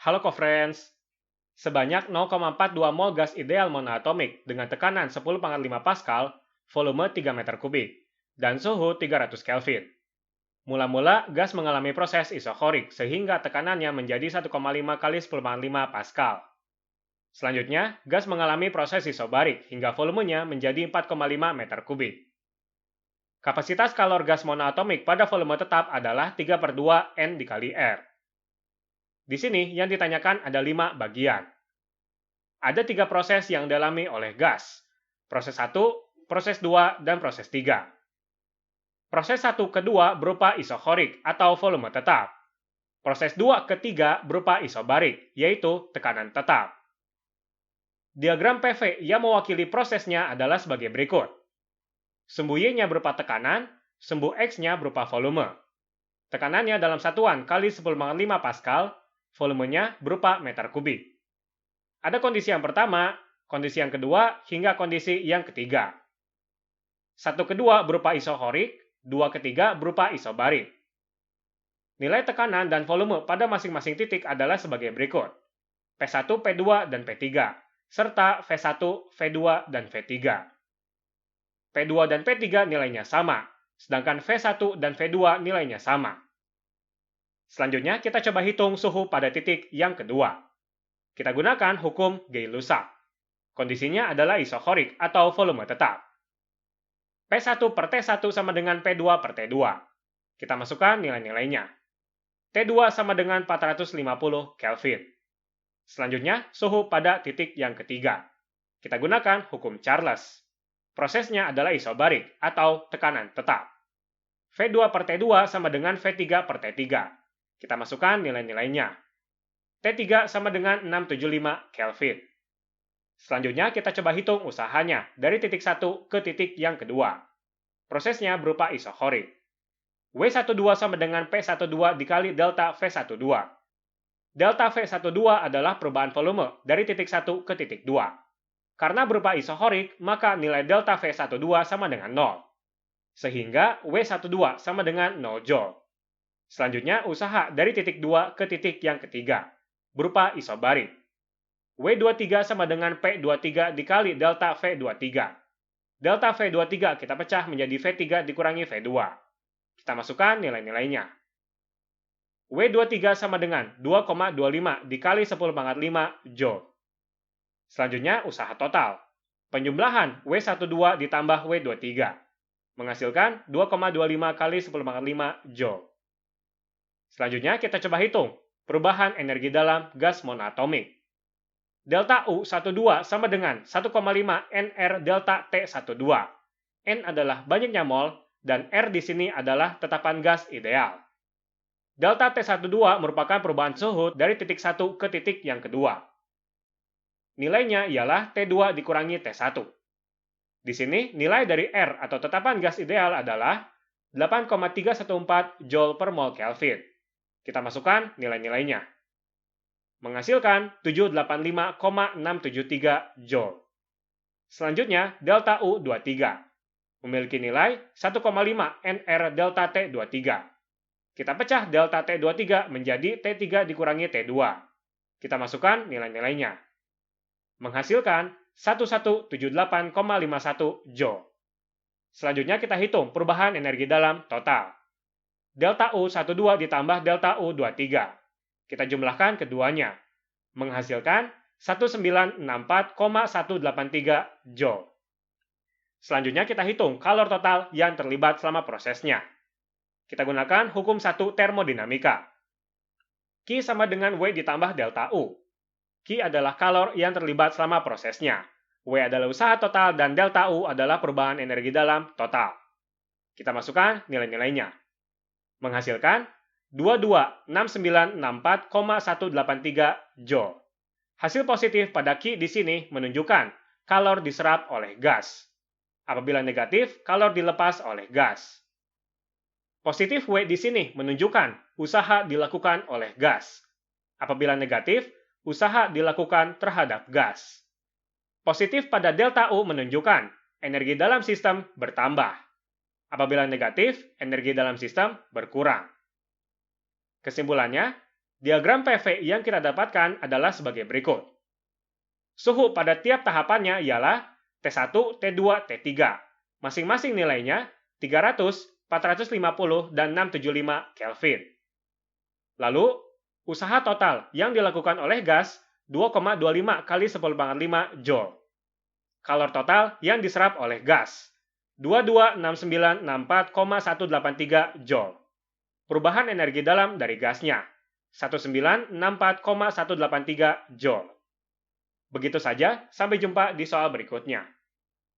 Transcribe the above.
Halo co-friends, sebanyak 0,42 mol gas ideal monoatomik dengan tekanan 10⁵ Pascal, volume 3 meter kubik, dan suhu 300 Kelvin. Mula-mula, gas mengalami proses isochorik sehingga tekanannya menjadi 1,5 kali 10⁵ Pascal. Selanjutnya, gas mengalami proses isobarik hingga volumenya menjadi 4,5 meter kubik. Kapasitas kalor gas monoatomik pada volume tetap adalah 3/2 N dikali R. Di sini yang ditanyakan ada 5 bagian. Ada 3 proses yang dialami oleh gas. Proses 1, proses 2, dan proses 3. Proses 1 ke 2 berupa isochorik atau volume tetap. Proses 2 ke 3 berupa isobarik, yaitu tekanan tetap. Diagram PV yang mewakili prosesnya adalah sebagai berikut. Sumbu Y-nya berupa tekanan, sumbu X-nya berupa volume. Tekanannya dalam satuan kali 10⁵ Pascal, volumenya berupa meter kubik. Ada kondisi yang pertama, kondisi yang kedua, hingga kondisi yang ketiga. 1 ke 2 berupa isochorik, 2 ke 3 berupa isobarik. Nilai tekanan dan volume pada masing-masing titik adalah sebagai berikut. P1, P2, dan P3, serta V1, V2, dan V3. P2 dan P3 nilainya sama, sedangkan V1 dan V2 nilainya sama. Selanjutnya, kita coba hitung suhu pada titik yang kedua. Kita gunakan hukum Gay-Lussac. Kondisinya adalah isochorik atau volume tetap. P1 per T1 sama dengan P2 per T2. Kita masukkan nilai-nilainya. T2 sama dengan 450 Kelvin. Selanjutnya, suhu pada titik yang ketiga. Kita gunakan hukum Charles. Prosesnya adalah isobarik atau tekanan tetap. V2 per T2 sama dengan V3 per T3. Kita masukkan nilai-nilainya. T3 sama dengan 675 Kelvin. Selanjutnya kita coba hitung usahanya dari titik 1 ke titik yang kedua. Prosesnya berupa isochorik. W12 sama dengan P12 dikali delta V12. Delta V12 adalah perubahan volume dari titik 1 ke titik 2. Karena berupa isochorik, maka nilai delta V12 sama dengan 0. Sehingga W12 sama dengan 0 Joule. Selanjutnya, usaha dari titik 2 ke titik yang ketiga, berupa isobarik. W23 sama dengan P23 dikali delta V23. Delta V23 kita pecah menjadi V3 dikurangi V2. Kita masukkan nilai-nilainya. W23 sama dengan 2,25 dikali 10⁵ Joule. Selanjutnya, usaha total. Penjumlahan W12 ditambah W23. Menghasilkan 2,25 kali 10⁵ Joule. Selanjutnya, kita coba hitung perubahan energi dalam gas monoatomik. Delta U12 sama dengan 1,5 NR delta T12. N adalah banyaknya mol, dan R di sini adalah tetapan gas ideal. Delta T12 merupakan perubahan suhu dari titik 1 ke titik yang kedua. Nilainya ialah T2 dikurangi T1. Di sini, nilai dari R atau tetapan gas ideal adalah 8,314 Joule per mol Kelvin. Kita masukkan nilai-nilainya. Menghasilkan 785,673 Joule. Selanjutnya, delta U23. Memiliki nilai 1,5 NR delta T23. Kita pecah delta T23 menjadi T3 dikurangi T2. Kita masukkan nilai-nilainya. Menghasilkan 1178,51 Joule. Selanjutnya kita hitung perubahan energi dalam total. Delta U12 ditambah delta U23. Kita jumlahkan keduanya. Menghasilkan 1964,183 Joule. Selanjutnya kita hitung kalor total yang terlibat selama prosesnya. Kita gunakan hukum 1 termodinamika. Q sama dengan W ditambah delta U. Q adalah kalor yang terlibat selama prosesnya. W adalah usaha total dan delta U adalah perubahan energi dalam total. Kita masukkan nilai-nilainya. Menghasilkan 226964,183 Joule. Hasil positif pada Q di sini menunjukkan kalor diserap oleh gas. Apabila negatif, kalor dilepas oleh gas. Positif W di sini menunjukkan usaha dilakukan oleh gas. Apabila negatif, usaha dilakukan terhadap gas. Positif pada delta U menunjukkan energi dalam sistem bertambah. Apabila negatif, energi dalam sistem berkurang. Kesimpulannya, Diagram PV yang kita dapatkan adalah sebagai berikut. Suhu pada tiap tahapannya ialah T1, T2, T3. Masing-masing nilainya 300, 450, dan 675 Kelvin. Lalu, usaha total yang dilakukan oleh gas 2,25 kali 10⁵ Joule. Kalor total yang diserap oleh gas 226964,183 Joule. Perubahan energi dalam dari gasnya 1964,183 Joule. Begitu saja, sampai jumpa di soal berikutnya.